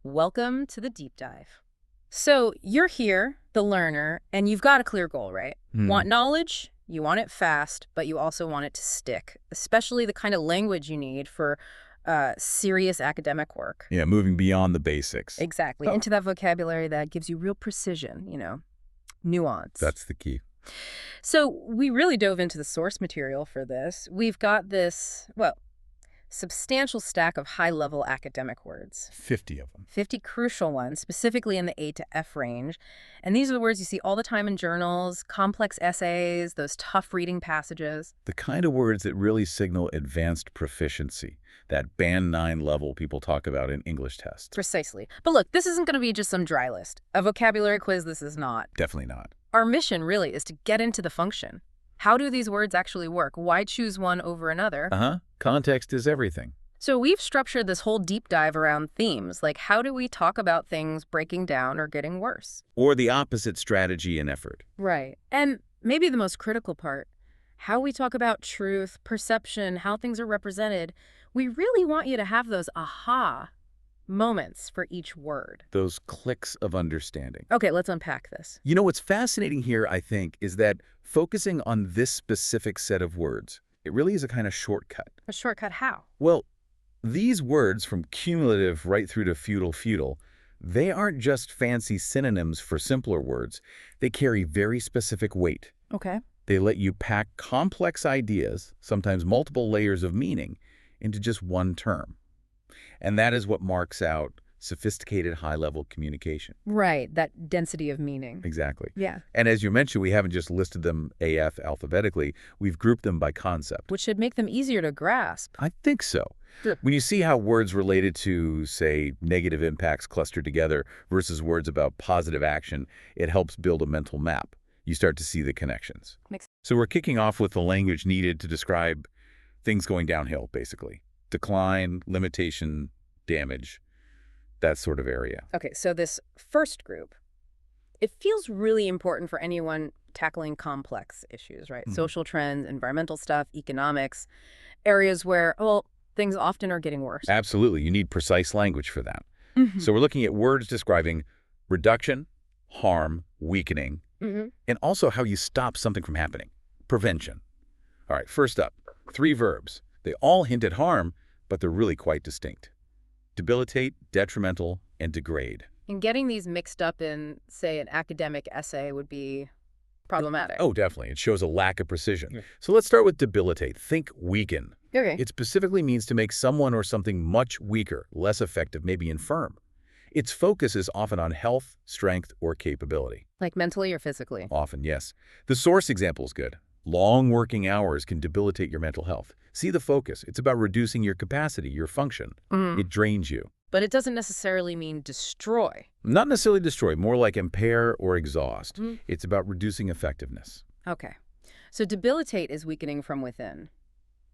Welcome to the deep dive. So you're here, the learner, and you've got a clear goal, right? Hmm. Want knowledge, you want it fast, but you also want it to stick, especially the kind of language you need for serious academic work. Yeah, moving beyond the basics. Exactly. Oh, Into that vocabulary that gives you real precision, nuance. that's the key. So we really dove into the source material for this. We've got this, substantial stack of high-level academic words. 50 of them. 50 crucial ones, specifically in the A to F range. And these are the words you see all the time in journals, complex essays, those tough reading passages. The kind of words that really signal advanced proficiency, that Band 9 level people talk about in English tests. Precisely. But look, this isn't going to be just some dry list. A vocabulary quiz, this is not. Definitely not. Our mission really is to get into the function. How do these words actually work? Why choose one over another? Context is everything. So we've structured this whole deep dive around themes, like how do we talk about things breaking down or getting worse? Or the opposite strategy and effort. Right. And maybe the most critical part, how we talk about truth, perception, how things are represented. We really want you to have those aha moments for each word. Those clicks of understanding. Okay, let's unpack this. You know, what's fascinating here, I think, is that focusing on this specific set of words, it really is a kind of shortcut. A shortcut how? Well, these words, from cumulative right through to feudal, they aren't just fancy synonyms for simpler words. They carry very specific weight. Okay. They let you pack complex ideas, sometimes multiple layers of meaning, into just one term. And that is what marks out sophisticated high-level communication. Right, that density of meaning. Exactly. Yeah. And as you mentioned, we haven't just listed them AF alphabetically. We've grouped them by concept. Which should make them easier to grasp. I think so. Good. When you see how words related to, say, negative impacts cluster together versus words about positive action, it helps build a mental map. You start to see the connections. Makes So we're kicking off with the language needed to describe things going downhill, basically. Decline, limitation, damage, that sort of area. Okay, so this first group, it feels really important for anyone tackling complex issues, right? Mhm. Social trends, environmental stuff, economics, areas where, things often are getting worse. Absolutely. You need precise language for that. Mhm. So we're looking at words describing reduction, harm, weakening, Mhm. and also how you stop something from happening. Prevention. All right, first up, 3 verbs. They all hint at harm, but they're really quite distinct. Debilitate, detrimental, and degrade. And getting these mixed up in, say, an academic essay would be problematic. Oh, definitely. It shows a lack of precision. So let's start with debilitate. Think weaken. Okay. It specifically means to make someone or something much weaker, less effective, maybe infirm. Its focus is often on health, strength, or capability. Like mentally or physically. Often, yes. The source example is good. Long working hours can debilitate your mental health. See the focus. It's about reducing your capacity, your function. It drains you. But it doesn't necessarily mean destroy. Not necessarily destroy, more like impair or exhaust. Mhm. It's about reducing effectiveness. Okay. So debilitate is weakening from within.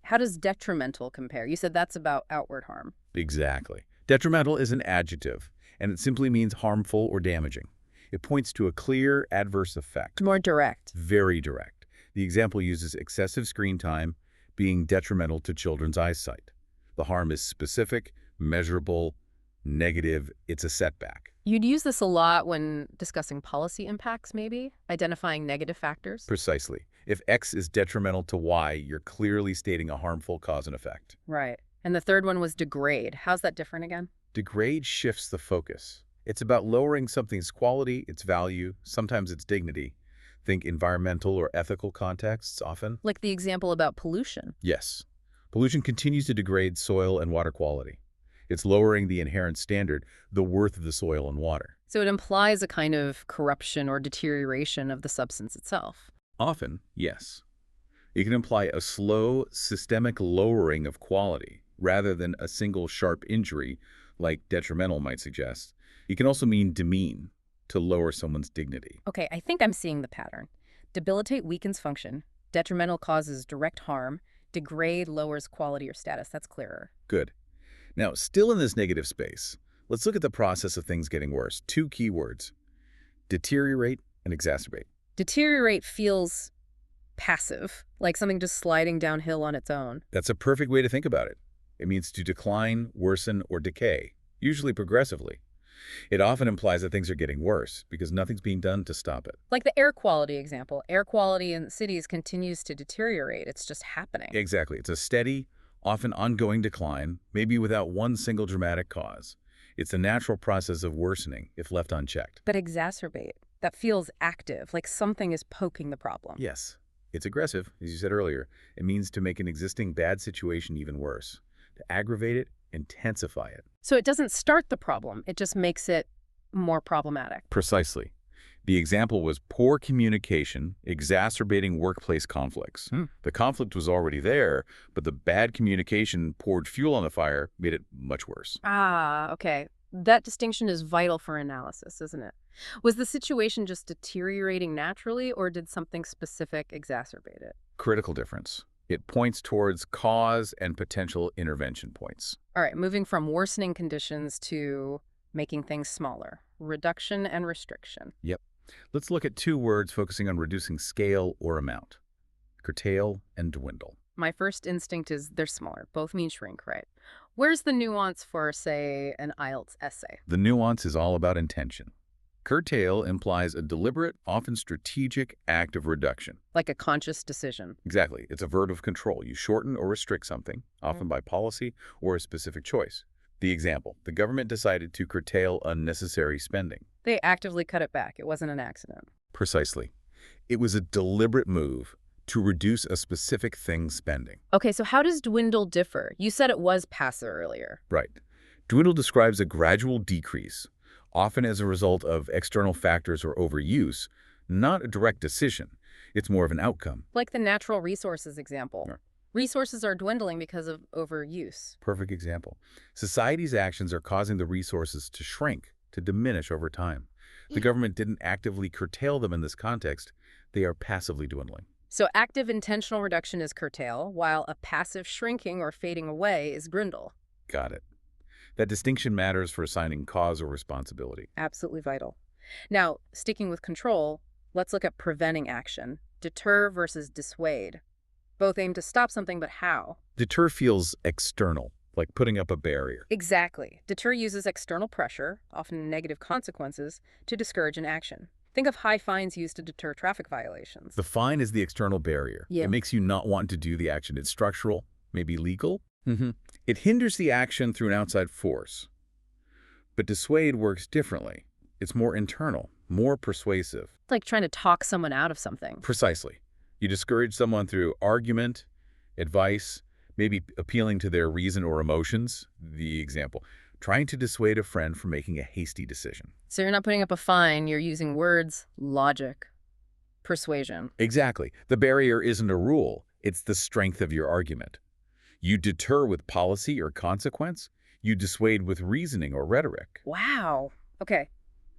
How does detrimental compare? You said that's about outward harm. Exactly. Detrimental is an adjective, and it simply means harmful or damaging. It points to a clear adverse effect. More direct. Very direct. The example uses excessive screen time being detrimental to children's eyesight. The harm is specific, measurable, negative. It's a setback. You'd use this a lot when discussing policy impacts, maybe? Identifying negative factors? Precisely. If X is detrimental to Y, you're clearly stating a harmful cause and effect. Right. And the third one was degrade. How's that different again? Degrade shifts the focus. It's about lowering something's quality, its value, sometimes its dignity. Think environmental or ethical contexts often. Like the example about pollution. Yes. Pollution continues to degrade soil and water quality. It's lowering the inherent standard, the worth of the soil and water. So it implies a kind of corruption or deterioration of the substance itself. Often, yes. It can imply a slow, systemic lowering of quality, rather than a single sharp injury, like detrimental might suggest. It can also mean demean, to lower someone's dignity. Okay, I think I'm seeing the pattern. Debilitate weakens function. Detrimental causes direct harm. Degrade lowers quality or status. That's clearer. Good. Now, still in this negative space, let's look at the process of things getting worse. 2 key words: deteriorate and exacerbate. Deteriorate feels passive, like something just sliding downhill on its own. That's a perfect way to think about it. It means to decline, worsen, or decay, usually progressively. It often implies that things are getting worse because nothing's being done to stop it. Like the air quality example. Air quality in cities continues to deteriorate. It's just happening. Exactly. It's a steady, often ongoing decline, maybe without one single dramatic cause. It's a natural process of worsening if left unchecked. But exacerbate. That feels active, like something is poking the problem. Yes, it's aggressive, as you said earlier. It means to make an existing bad situation even worse, to aggravate it, intensify it. So it doesn't start the problem, it just makes it more problematic. Precisely. The example was poor communication exacerbating workplace conflicts. The conflict was already there, but the bad communication poured fuel on the fire, made it much worse. Ah, okay. That distinction is vital for analysis, isn't it? Was the situation just deteriorating naturally, or did something specific exacerbate it? Critical difference. It points towards cause and potential intervention points. All right, moving from worsening conditions to making things smaller. Reduction and restriction. Yep. Let's look at two words focusing on reducing scale or amount. Curtail and dwindle. My first instinct is they're smaller. Both mean shrink, right? Where's the nuance for, say, an IELTS essay? The nuance is all about intention. Curtail implies a deliberate, often strategic act of reduction. Like a conscious decision. Exactly. It's a verb of control. You shorten or restrict something, often by policy or a specific choice. The example, the government decided to curtail unnecessary spending. They actively cut it back. It wasn't an accident. Precisely. It was a deliberate move to reduce a specific thing's spending. Okay, so how does dwindle differ? You said it was passive earlier. Right. Dwindle describes a gradual decrease, often as a result of external factors or overuse, not a direct decision. It's more of an outcome. Like the natural resources example. Sure. Resources are dwindling because of overuse. Perfect example. Society's actions are causing the resources to shrink, to diminish over time. The government didn't actively curtail them in this context. They are passively dwindling. So active intentional reduction is curtail, while a passive shrinking or fading away is dwindle. Got it. That distinction matters for assigning cause or responsibility. Absolutely vital. Now, sticking with control, let's look at preventing action. Deter versus dissuade. Both aim to stop something, but how? Deter feels external, like putting up a barrier. Exactly. Deter uses external pressure, often negative consequences, to discourage an action. Think of high fines used to deter traffic violations. The fine is the external barrier. Yeah. It makes you not want to do the action. It's structural, maybe legal. It hinders the action through an outside force. But dissuade works differently. It's more internal, more persuasive. It's like trying to talk someone out of something. Precisely. You discourage someone through argument, advice, maybe appealing to their reason or emotions. The example, trying to dissuade a friend from making a hasty decision. So you're not putting up a fine, you're using words, logic, persuasion. Exactly. The barrier isn't a rule. It's the strength of your argument. You deter with policy or consequence. You dissuade with reasoning or rhetoric. Wow. Okay,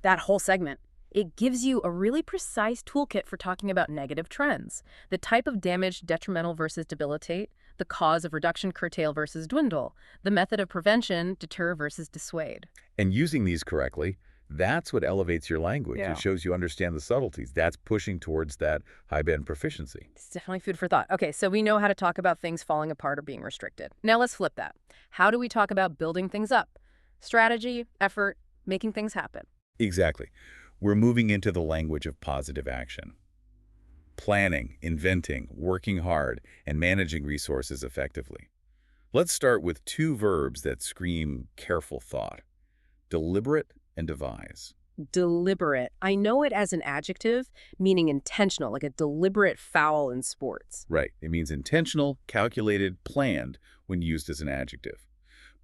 that whole segment. It gives you a really precise toolkit for talking about negative trends. The type of damage, detrimental versus debilitate, the cause of reduction, curtail versus dwindle, the method of prevention, deter versus dissuade. And using these correctly, that's what elevates your language. Yeah. It shows you understand the subtleties. That's pushing towards that high-band proficiency. It's definitely food for thought. Okay, so we know how to talk about things falling apart or being restricted. Now let's flip that. How do we talk about building things up? Strategy, effort, making things happen. Exactly. We're moving into the language of positive action. Planning, inventing, working hard, and managing resources effectively. Let's start with two verbs that scream careful thought. Deliberate and devise. Deliberate. I know it as an adjective, meaning intentional, like a deliberate foul in sports. Right. It means intentional, calculated, planned when used as an adjective.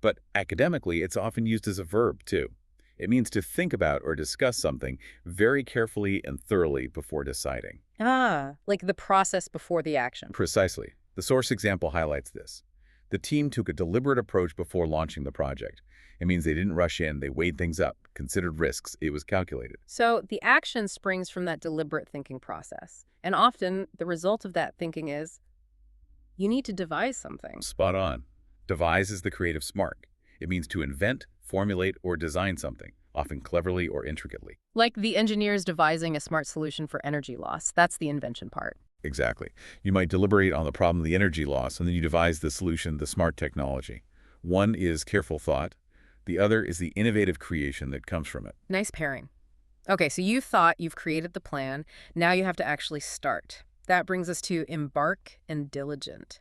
But academically, it's often used as a verb, too. It means to think about or discuss something very carefully and thoroughly before deciding. Ah, like the process before the action. Precisely. The source example highlights this. The team took a deliberate approach before launching the project. It means they didn't rush in, they weighed things up, considered risks, it was calculated. So the action springs from that deliberate thinking process. And often the result of that thinking is you need to devise something. Spot on. Devise is the creative spark. It means to invent, formulate, or design something, often cleverly or intricately. Like the engineers devising a smart solution for energy loss. That's the invention part. Exactly. You might deliberate on the problem of the energy loss, and then you devise the solution, the smart technology. One is careful thought. The other is the innovative creation that comes from it. Nice pairing. Okay, so you thought you've created the plan. Now you have to actually start. That brings us to embark and diligent.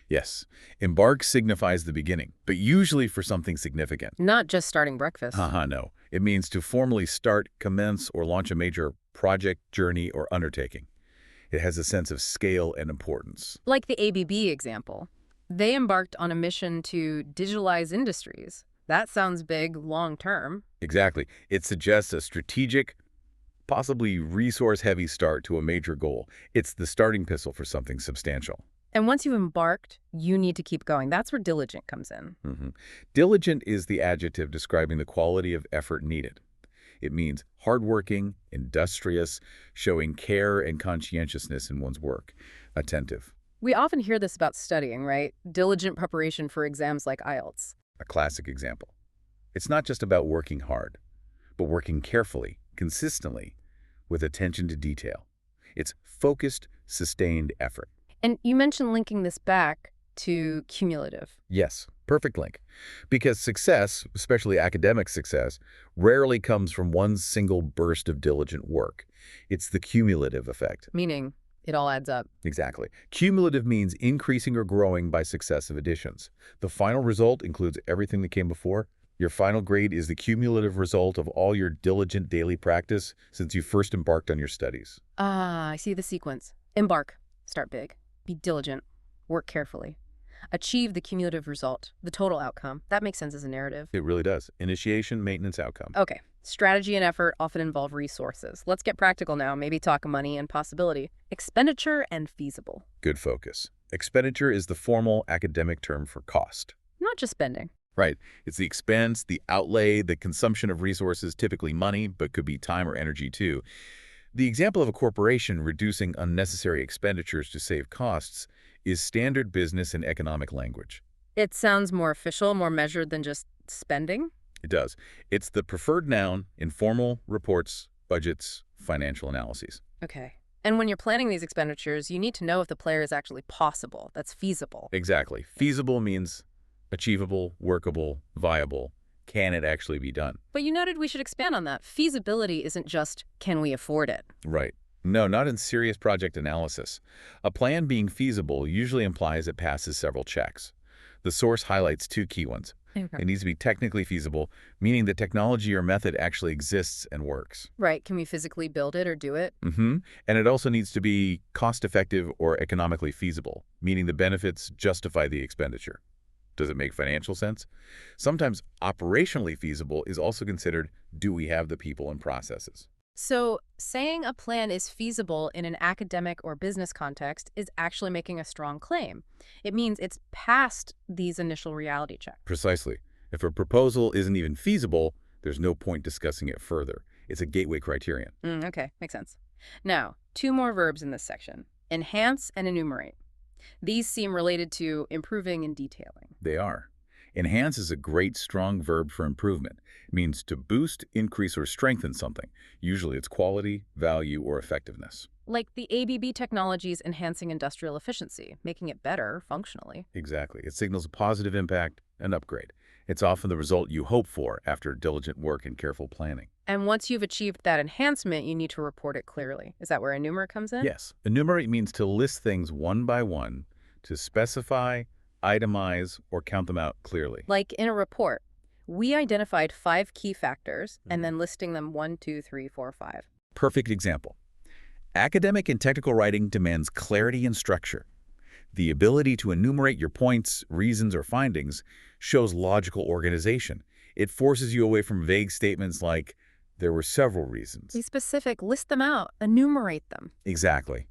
Yes, embark signifies the beginning, but usually for something significant. Not just starting breakfast. Haha, no. It means to formally start, commence, or launch a major project, journey, or undertaking. It has a sense of scale and importance. Like the ABB example. They embarked on a mission to digitalize industries. That sounds big long term. Exactly. It suggests a strategic, possibly resource-heavy start to a major goal. It's the starting pistol for something substantial. And once you've embarked, you need to keep going. That's where diligent comes in. Diligent is the adjective describing the quality of effort needed. It means hardworking, industrious, showing care and conscientiousness in one's work, attentive. We often hear this about studying, right? Diligent preparation for exams like IELTS. A classic example. It's not just about working hard, but working carefully, consistently, with attention to detail. It's focused, sustained effort. And you mentioned linking this back to cumulative. Yes, perfect link. Because success, especially academic success, rarely comes from one single burst of diligent work. It's the cumulative effect. Meaning, it all adds up. Exactly. Cumulative means increasing or growing by successive additions. The final result includes everything that came before. Your final grade is the cumulative result of all your diligent daily practice since you first embarked on your studies. Ah, I see the sequence. Embark. Start big. Be diligent. Work carefully. Achieve the cumulative result, the total outcome. That makes sense as a narrative. It really does. Initiation, maintenance, outcome. Okay. Strategy and effort often involve resources. Let's get practical now. Maybe talk money and possibility. Expenditure and feasible. Good focus. Expenditure is the formal academic term for cost. Not just spending. Right. It's the expense, the outlay, the consumption of resources, typically money, but could be time or energy too. The example of a corporation reducing unnecessary expenditures to save costs is standard business and economic language. It sounds more official, more measured than just spending. It does. It's the preferred noun in formal reports, budgets, financial analyses. Okay. And when you're planning these expenditures, you need to know if the player is actually possible, that's feasible. Exactly. Feasible means achievable, workable, viable. Can it actually be done? But you noted we should expand on that. Feasibility isn't just, can we afford it? Right. No, not in serious project analysis. A plan being feasible usually implies it passes several checks. The source highlights two key ones. Okay. It needs to be technically feasible, meaning the technology or method actually exists and works. Right. Can we physically build it or do it? And it also needs to be cost-effective or economically feasible, meaning the benefits justify the expenditure. Does it make financial sense? Sometimes operationally feasible is also considered, do we have the people and processes? So saying a plan is feasible in an academic or business context is actually making a strong claim. It means it's past these initial reality checks. Precisely. If a proposal isn't even feasible, there's no point discussing it further. It's a gateway criterion. Okay, makes sense. Now, two more verbs in this section. Enhance and enumerate. These seem related to improving and detailing. They are. Enhance is a great, strong verb for improvement. It means to boost, increase, or strengthen something. Usually it's quality, value, or effectiveness. Like the ABB technologies enhancing industrial efficiency, making it better functionally. Exactly. It signals a positive impact, an upgrade. It's often the result you hope for after diligent work and careful planning. And once you've achieved that enhancement, you need to report it clearly. Is that where enumerate comes in? Yes. Enumerate means to list things one by one, to specify, itemize, or count them out clearly. Like in a report, we identified 5 key factors and then listing them 1, 2, 3, 4, 5. Perfect example. Academic and technical writing demands clarity and structure. The ability to enumerate your points, reasons, or findings shows logical organization. It forces you away from vague statements like, there were several reasons. Be specific, list them out, enumerate them. Exactly.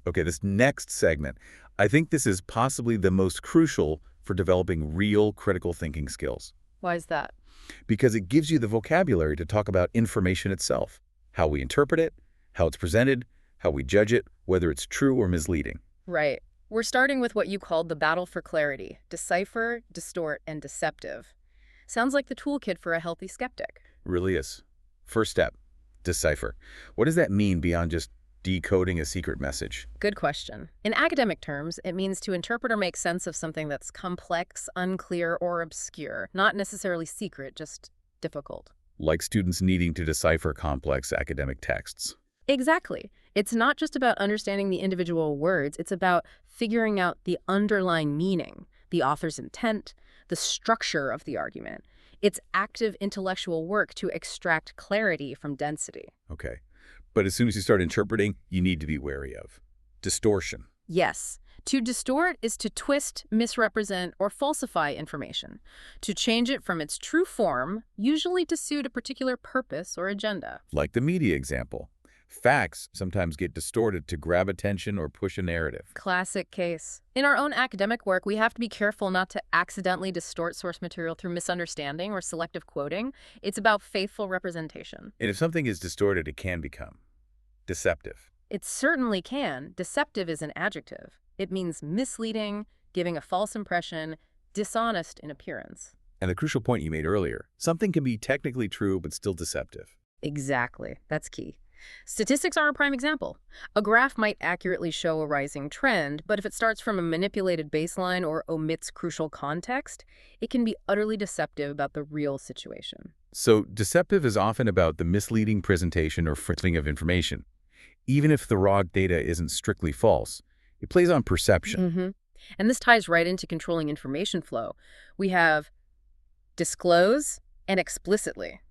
Okay, this next segment, I think this is possibly the most crucial for developing real critical thinking skills. Why is that? Because it gives you the vocabulary to talk about information itself, how we interpret it, how it's presented, how we judge it, whether it's true or misleading. Right. We're starting with what you called the battle for clarity. Decipher, distort, and deceptive. Sounds like the toolkit for a healthy skeptic. Really is. First step, decipher. What does that mean beyond just decoding a secret message? Good question. In academic terms, it means to interpret or make sense of something that's complex, unclear, or obscure, not necessarily secret, just difficult. Like students needing to decipher complex academic texts. Exactly. It's not just about understanding the individual words, it's about figuring out the underlying meaning, the author's intent, the structure of the argument. It's active intellectual work to extract clarity from density. Okay. But as soon as you start interpreting, you need to be wary of distortion. Yes. To distort is to twist, misrepresent, or falsify information, to change it from its true form, usually to suit a particular purpose or agenda. Like the media example. Facts sometimes get distorted to grab attention or push a narrative. Classic case. In our own academic work, we have to be careful not to accidentally distort source material through misunderstanding or selective quoting. It's about faithful representation. And if something is distorted, it can become deceptive. It certainly can. Deceptive is an adjective. It means misleading, giving a false impression, dishonest in appearance. And the crucial point you made earlier, something can be technically true but still deceptive. Exactly. That's key. Statistics are a prime example. A graph might accurately show a rising trend, but if it starts from a manipulated baseline or omits crucial context, it can be utterly deceptive about the real situation. So deceptive is often about the misleading presentation or frizzling of information. Even if the raw data isn't strictly false, it plays on perception. And this ties right into controlling information flow. We have disclose and explicitly.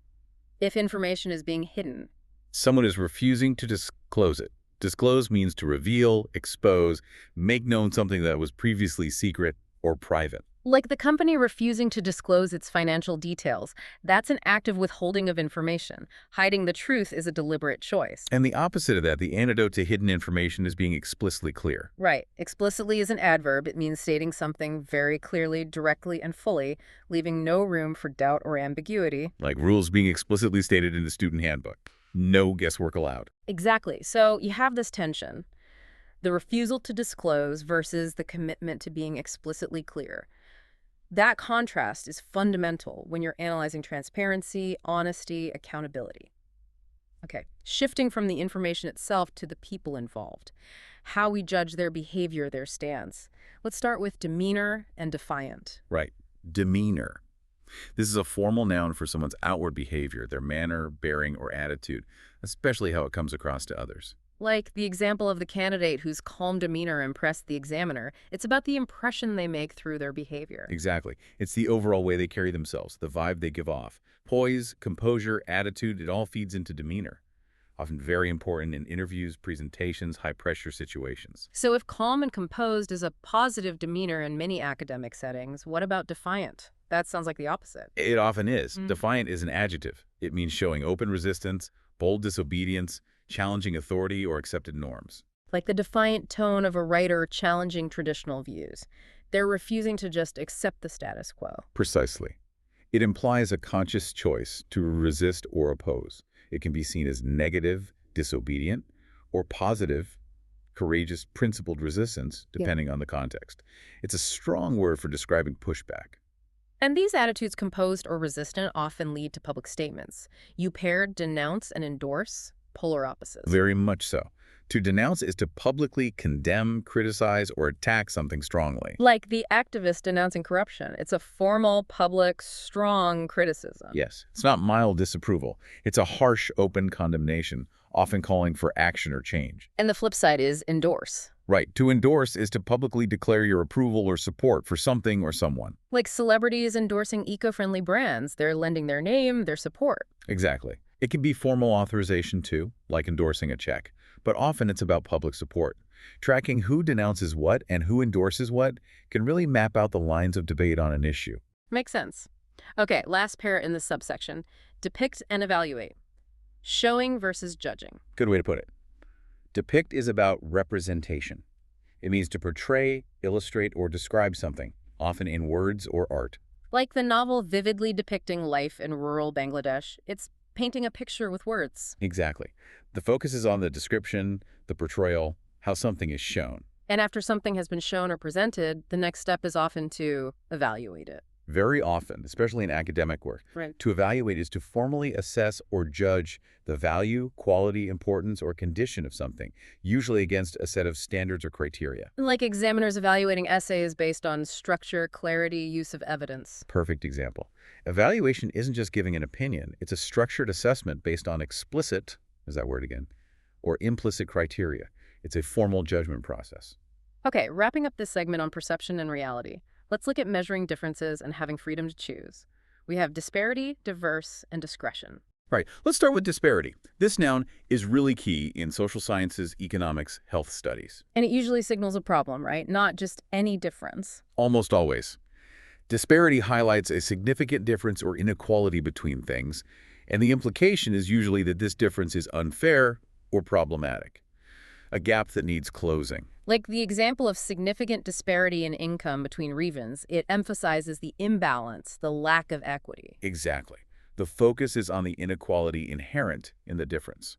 If information is being hidden, Someone is refusing to disclose it. Disclose means to reveal, expose, make known something that was previously secret or private. like the company refusing to disclose its financial details, that's an active withholding of information. Hiding the truth is a deliberate choice. And the opposite of that, the antidote to hidden information, is being explicitly clear. Right. Explicitly is an adverb. It means stating something very clearly, directly, and fully, leaving no room for doubt or ambiguity. Like rules being explicitly stated in the student handbook. No guesswork allowed. Exactly. So you have this tension. The refusal to disclose versus the commitment to being explicitly clear. That contrast is fundamental when you're analyzing transparency, honesty, accountability. Okay, shifting from the information itself to the people involved. How we judge their behavior, their stance. Let's start with demeanor and defiant. Right. Demeanor. This is a formal noun for someone's outward behavior, their manner, bearing, or attitude, especially how it comes across to others. Like the example of the candidate whose calm demeanor impressed the examiner. It's about the impression they make through their behavior. Exactly. It's the overall way they carry themselves, the vibe they give off. Poise, composure, attitude, it all feeds into demeanor. Often very important in interviews, presentations, high-pressure situations. So if calm and composed is a positive demeanor in many academic settings, what about defiant? That sounds like the opposite. It often is. Defiant is an adjective. It means showing open resistance, bold disobedience, challenging authority or accepted norms. Like the defiant tone of a writer challenging traditional views. They're refusing to just accept the status quo. Precisely. It implies a conscious choice to resist or oppose. It can be seen as negative, disobedient, or positive, courageous, principled resistance, depending on the context. It's a strong word for describing pushback. And these attitudes, composed or resistant, often lead to public statements. You pair denounce and endorse, polar opposites. Very much so. To denounce is to publicly condemn, criticize, or attack something strongly. Like the activist denouncing corruption. It's a formal, public, strong criticism. Yes, it's not mild disapproval. It's a harsh, open condemnation, often calling for action or change. And the flip side is endorse. Right. To endorse is to publicly declare your approval or support for something or someone. Like celebrities endorsing eco-friendly brands. They're lending their name, their support. Exactly. It can be formal authorization too, like endorsing a check, but often it's about public support. Tracking who denounces what and who endorses what can really map out the lines of debate on an issue. Makes sense. Okay, last pair in this subsection. Depict and evaluate. Showing versus judging. Good way to put it. Depict is about representation. It means to portray, illustrate, or describe something, often in words or art. Like the novel vividly depicting life in rural Bangladesh, it's painting a picture with words. Exactly. The focus is on the description, the portrayal, how something is shown. And after something has been shown or presented, the next step is often to evaluate it. Very often, especially in academic work, Right. to evaluate is to formally assess or judge the value, quality, importance, or condition of something, usually against a set of standards or criteria. Like examiners evaluating essays based on structure, clarity, use of evidence. Perfect example. Evaluation isn't just giving an opinion, it's a structured assessment based on explicit, is that word again, or implicit criteria. It's a formal judgment process. Okay, wrapping up this segment on perception and reality, let's look at measuring differences and having freedom to choose. We have disparity, diverse, and discretion. Right, let's start with disparity. This noun is really key in social sciences, economics, health studies. And it usually signals a problem, right? Not just any difference. Almost always. Disparity highlights a significant difference or inequality between things, and the implication is usually that this difference is unfair or problematic, a gap that needs closing. Like the example of significant disparity in income between regions, it emphasizes the imbalance, the lack of equity. Exactly. The focus is on the inequality inherent in the difference.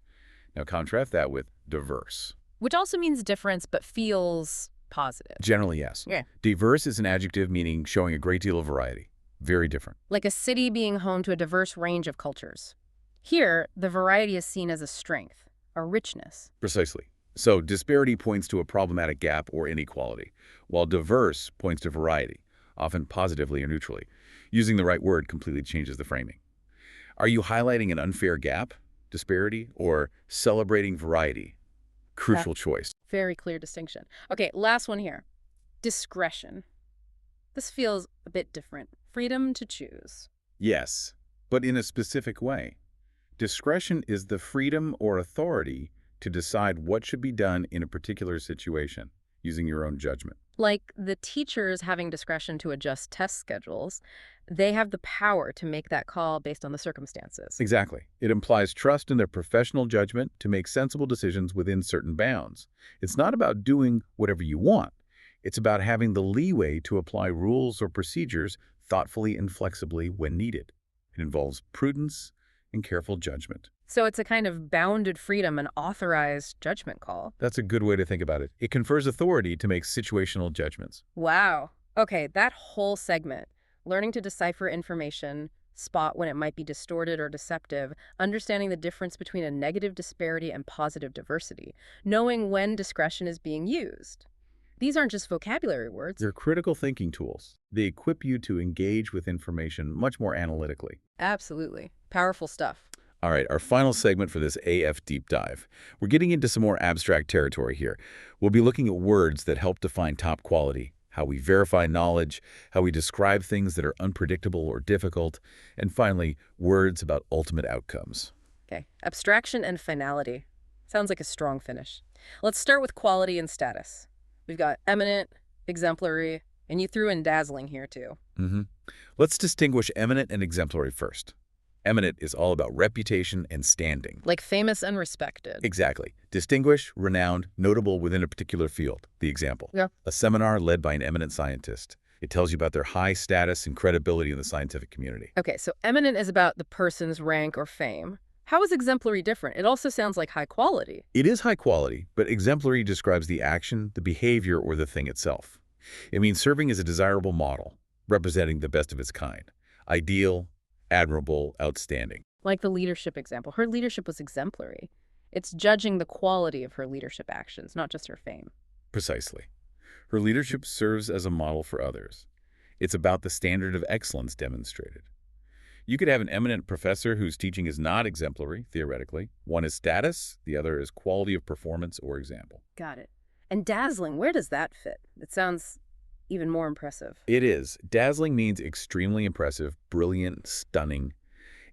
Now contrast that with diverse. Which also means difference, but feels positive. Generally, yes. Yeah. Diverse is an adjective meaning showing a great deal of variety. Very different. Like a city being home to a diverse range of cultures. Here, the variety is seen as a strength, a richness. Precisely. So disparity points to a problematic gap or inequality, while diverse points to variety, often positively or neutrally. Using the right word completely changes the framing. Are you highlighting an unfair gap, disparity, or celebrating variety? Crucial choice. Very clear distinction. Okay, last one here. Discretion. This feels a bit different. Freedom to choose. Yes, but in a specific way. Discretion is the freedom or authority to decide what should be done in a particular situation, using your own judgment. Like the teachers having discretion to adjust test schedules, they have the power to make that call based on the circumstances. Exactly. It implies trust in their professional judgment to make sensible decisions within certain bounds. It's not about doing whatever you want. It's about having the leeway to apply rules or procedures thoughtfully and flexibly when needed. It involves prudence and careful judgment. So it's a kind of bounded freedom and authorized judgment call. That's a good way to think about it. It confers authority to make situational judgments. Wow. Okay, that whole segment, learning to decipher information, spot when it might be distorted or deceptive, understanding the difference between a negative disparity and positive diversity, knowing when discretion is being used. These aren't just vocabulary words. They're critical thinking tools. They equip you to engage with information much more analytically. Absolutely. Powerful stuff. All right, our final segment for this AF deep dive. We're getting into some more abstract territory here. We'll be looking at words that help define top quality, how we verify knowledge, how we describe things that are unpredictable or difficult, and finally, words about ultimate outcomes. Okay. Abstraction and finality. Sounds like a strong finish. Let's start with quality and status. We've got eminent, exemplary, and you threw in dazzling here too. Let's distinguish eminent and exemplary first. Eminent is all about reputation and standing. Like famous and respected. Exactly. Distinguished, renowned, notable within a particular field. The example. Yeah. A seminar led by an eminent scientist. It tells you about their high status and credibility in the scientific community. Okay, so eminent is about the person's rank or fame. How is exemplary different? It also sounds like high quality. It is high quality, but exemplary describes the action, the behavior, or the thing itself. It means serving as a desirable model, representing the best of its kind. Ideal, admirable, outstanding. Like the leadership example. Her leadership was exemplary. It's judging the quality of her leadership actions, not just her fame. Precisely. Her leadership serves as a model for others. It's about the standard of excellence demonstrated. You could have an eminent professor whose teaching is not exemplary, theoretically. One is status, the other is quality of performance or example. Got it. And dazzling, where does that fit? It sounds even more impressive. It is. Dazzling means extremely impressive, brilliant, stunning.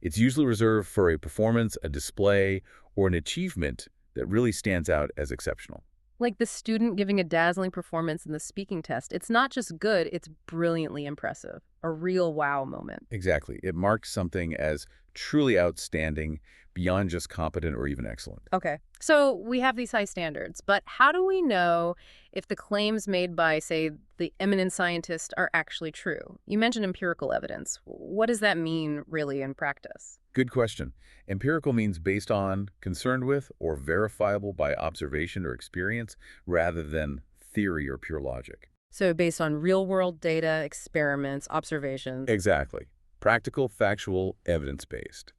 It's usually reserved for a performance, a display, or an achievement that really stands out as exceptional. Like the student giving a dazzling performance in the speaking test. It's not just good, it's brilliantly impressive. A real wow moment. Exactly. It marks something as truly outstanding, beyond just competent or even excellent. Okay. So we have these high standards, but how do we know if the claims made by, say, the eminent scientist are actually true? You mentioned empirical evidence. What does that mean, really, in practice? Good question. Empirical means based on, concerned with, or verifiable by observation or experience, rather than theory or pure logic. So based on real-world data, experiments, observations. Exactly. Practical, factual, evidence-based.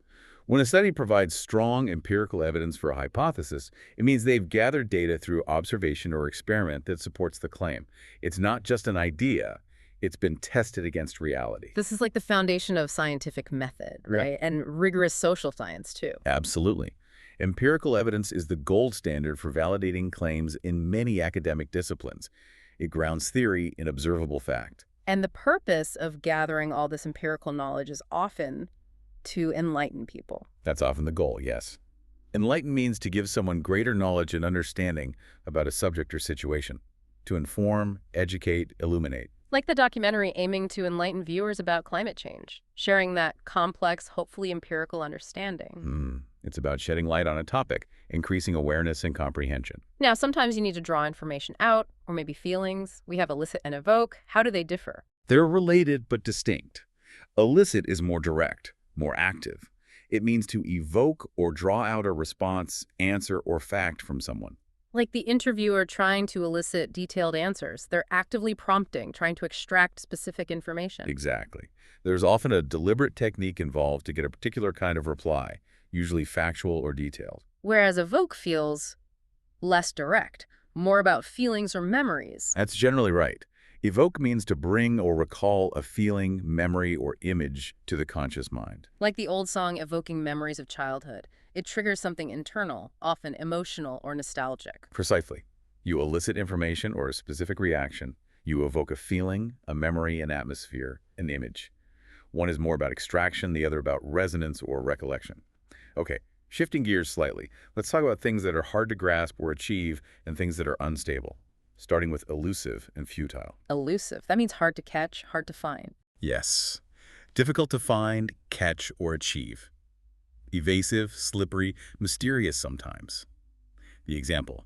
When a study provides strong empirical evidence for a hypothesis, it means they've gathered data through observation or experiment that supports the claim. It's not just an idea, it's been tested against reality. This is like the foundation of scientific method, Yeah. right? And rigorous social science, too. Absolutely. Empirical evidence is the gold standard for validating claims in many academic disciplines. It grounds theory in observable fact. And the purpose of gathering all this empirical knowledge is often to enlighten people. That's often the goal, yes. Enlighten means to give someone greater knowledge and understanding about a subject or situation. To inform, educate, illuminate. Like the documentary aiming to enlighten viewers about climate change, sharing that complex, hopefully empirical understanding. It's about shedding light on a topic, increasing awareness and comprehension. Now, sometimes you need to draw information out, or maybe feelings. We have elicit and evoke. How do they differ? They're related but distinct. Elicit is more direct, more active. It means to evoke or draw out a response, answer, or fact from someone. Like the interviewer trying to elicit detailed answers. They're actively prompting, trying to extract specific information. Exactly. There's often a deliberate technique involved to get a particular kind of reply, usually factual or detailed. Whereas evoke feels less direct, more about feelings or memories. That's generally right. Evoke means to bring or recall a feeling, memory, or image to the conscious mind. Like the old song evoking memories of childhood. It triggers something internal, often emotional or nostalgic. Precisely. You elicit information or a specific reaction. You evoke a feeling, a memory, an atmosphere, an image. One is more about extraction, the other about resonance or recollection. Okay, shifting gears slightly, let's talk about things that are hard to grasp or achieve and things that are unstable, starting with elusive and futile. Elusive. That means hard to catch, hard to find. Yes. Difficult to find, catch, or achieve. Evasive, slippery, mysterious sometimes. The example.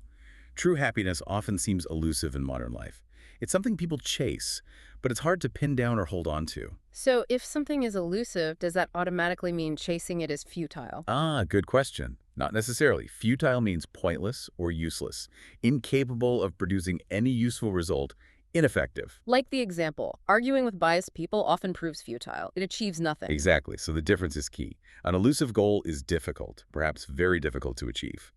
True happiness often seems elusive in modern life. It's something people chase, but it's hard to pin down or hold on to. So if something is elusive, does that automatically mean chasing it is futile? Good question. Not necessarily. Futile means pointless or useless, incapable of producing any useful result, ineffective. Like the example, arguing with biased people often proves futile. It achieves nothing. Exactly. So the difference is key. An elusive goal is difficult, perhaps very difficult to achieve.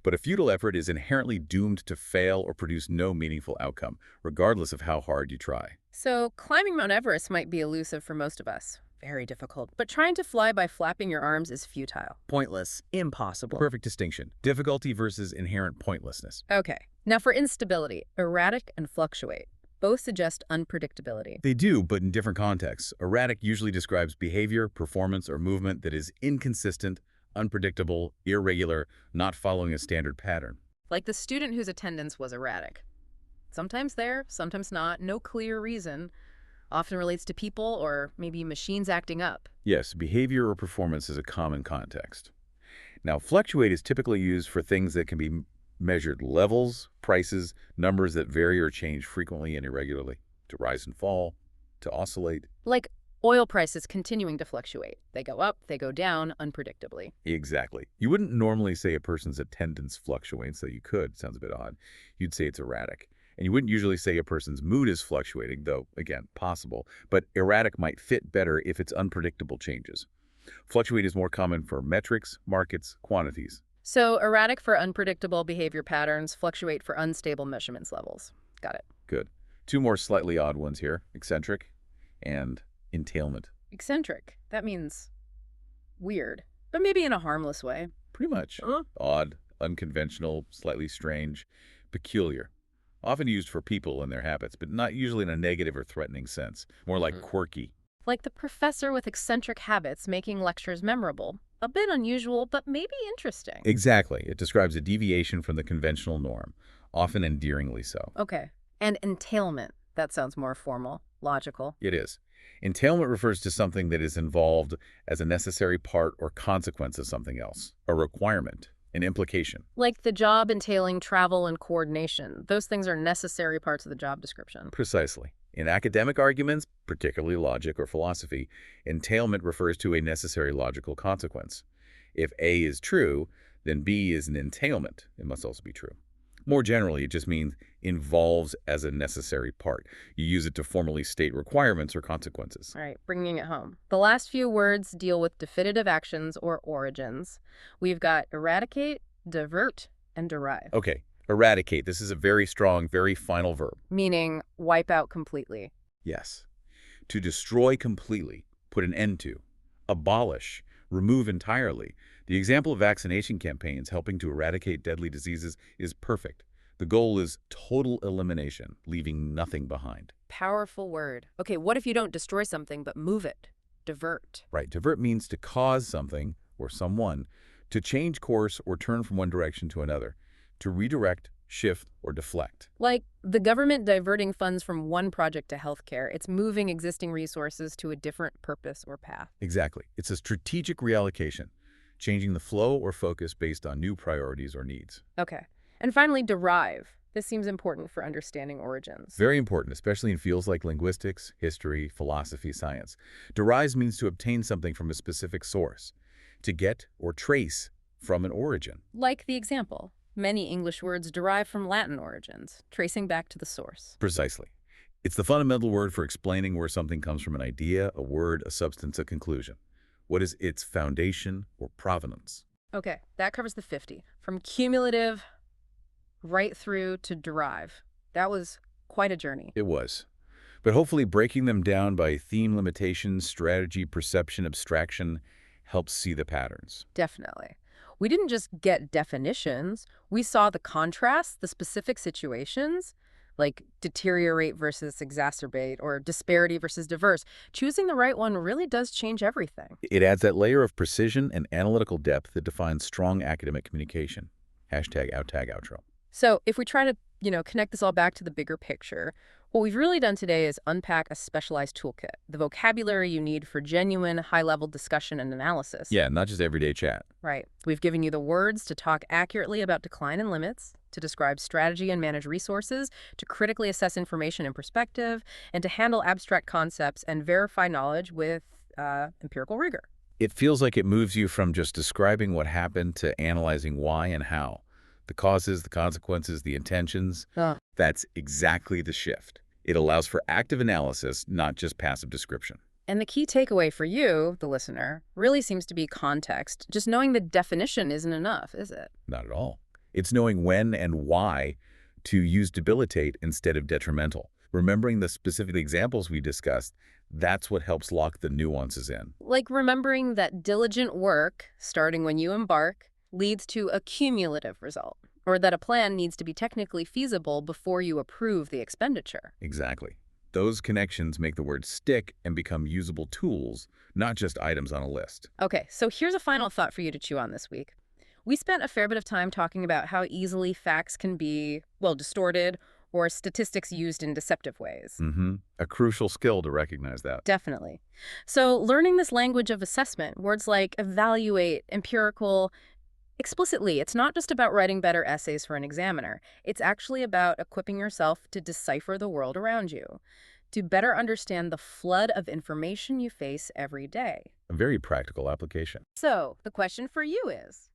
But a futile effort is inherently doomed to fail or produce no meaningful outcome, regardless of how hard you try. So climbing Mount Everest might be elusive for most of us. Very difficult. But trying to fly by flapping your arms is futile. Pointless. Impossible. Perfect distinction. Difficulty versus inherent pointlessness. Okay. Now for instability, erratic and fluctuate. Both suggest unpredictability. They do, but in different contexts. Erratic usually describes behavior, performance, or movement that is inconsistent, unpredictable, irregular, not following a standard pattern. Like the student whose attendance was erratic. Sometimes there, sometimes not, no clear reason. Often relates to people or maybe machines acting up. Yes, behavior or performance is a common context. Now, fluctuate is typically used for things that can be measured levels, prices, numbers that vary or change frequently and irregularly, to rise and fall, to oscillate. Like oil prices continuing to fluctuate. They go up, they go down unpredictably. Exactly. You wouldn't normally say a person's attendance fluctuates, though you could. Sounds a bit odd. You'd say it's erratic. And you wouldn't usually say a person's mood is fluctuating, though, again, possible. But erratic might fit better if it's unpredictable changes. Fluctuate is more common for metrics, markets, quantities. So erratic for unpredictable behavior patterns, fluctuate for unstable measurements levels. Got it. Good. Two more slightly odd ones here, eccentric and entailment. Eccentric. That means weird, but maybe in a harmless way. Pretty much. Odd, unconventional, slightly strange, peculiar. Often used for people and their habits, but not usually in a negative or threatening sense. More like quirky. Like the professor with eccentric habits making lectures memorable. A bit unusual, but maybe interesting. Exactly. It describes a deviation from the conventional norm, often endearingly so. Okay. And entailment. That sounds more formal, logical. It is. Entailment refers to something that is involved as a necessary part or consequence of something else, a requirement, an implication. Like the job entailing travel and coordination. Those things are necessary parts of the job description. Precisely. In academic arguments, particularly logic or philosophy, entailment refers to a necessary logical consequence. If A is true, then B is an entailment. It must also be true. More generally, it just means involves as a necessary part. You use it to formally state requirements or consequences. All right, bringing it home. The last few words deal with definitive actions or origins. We've got eradicate, divert, and derive, Okay, eradicate. This is a very strong, very final verb. meaning wipe out completely. Yes. To destroy completely, put an end to, abolish, remove entirely. The example of vaccination campaigns helping to eradicate deadly diseases is perfect. The goal is total elimination, leaving nothing behind. Powerful word. Okay, what if you don't destroy something but move it? Divert. Right, divert means to cause something, or someone, to change course or turn from one direction to another, to redirect, shift, or deflect. Like the government diverting funds from one project to healthcare, it's moving existing resources to a different purpose or path. Exactly. It's a strategic reallocation, changing the flow or focus based on new priorities or needs. Okay. And finally, derive. This seems important for understanding origins. Very important, especially in fields like linguistics, history, philosophy, science. Derive means to obtain something from a specific source, to get or trace from an origin. Like the example, many English words derive from Latin origins, tracing back to the source. Precisely. It's the fundamental word for explaining where something comes from: an idea, a word, a substance, a conclusion. What is its foundation or provenance? Okay, that covers the 50. From cumulative right through to derive. That was quite a journey. It was. But hopefully breaking them down by theme, limitations, strategy, perception, abstraction helps see the patterns. Definitely. We didn't just get definitions, we saw the contrast, the specific situations, like deteriorate versus exacerbate or disparity versus diverse. Choosing the right one really does change everything. It adds that layer of precision and analytical depth that defines strong academic communication. Hashtag outtag outro. So if we try to, connect this all back to the bigger picture, what we've really done today is unpack a specialized toolkit, the vocabulary you need for genuine high-level discussion and analysis. Yeah, not just everyday chat. Right. We've given you the words to talk accurately about decline and limits, to describe strategy and manage resources, to critically assess information and perspective, and to handle abstract concepts and verify knowledge with empirical rigor. It feels like it moves you from just describing what happened to analyzing why and how. The causes, the consequences, the intentions. That's exactly the shift. It allows for active analysis, not just passive description. And the key takeaway for you, the listener, really seems to be context. Just knowing the definition isn't enough, is it? Not at all. It's knowing when and why to use debilitate instead of detrimental. Remembering the specific examples we discussed, that's what helps lock the nuances in. Like remembering that diligent work, starting when you embark, leads to a cumulative result, or that a plan needs to be technically feasible before you approve the expenditure. Exactly. Those connections make the words stick and become usable tools, not just items on a list. Okay, so here's a final thought for you to chew on this week. We spent a fair bit of time talking about how easily facts can be, distorted, or statistics used in deceptive ways. A crucial skill to recognize that. Definitely. So learning this language of assessment, words like evaluate, empirical, explicitly, it's not just about writing better essays for an examiner. It's actually about equipping yourself to decipher the world around you, to better understand the flood of information you face every day. A very practical application. So the question for you is,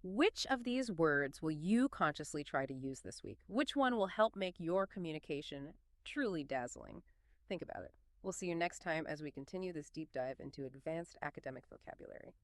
which of these words will you consciously try to use this week? Which one will help make your communication truly dazzling? Think about it. We'll see you next time as we continue this deep dive into advanced academic vocabulary.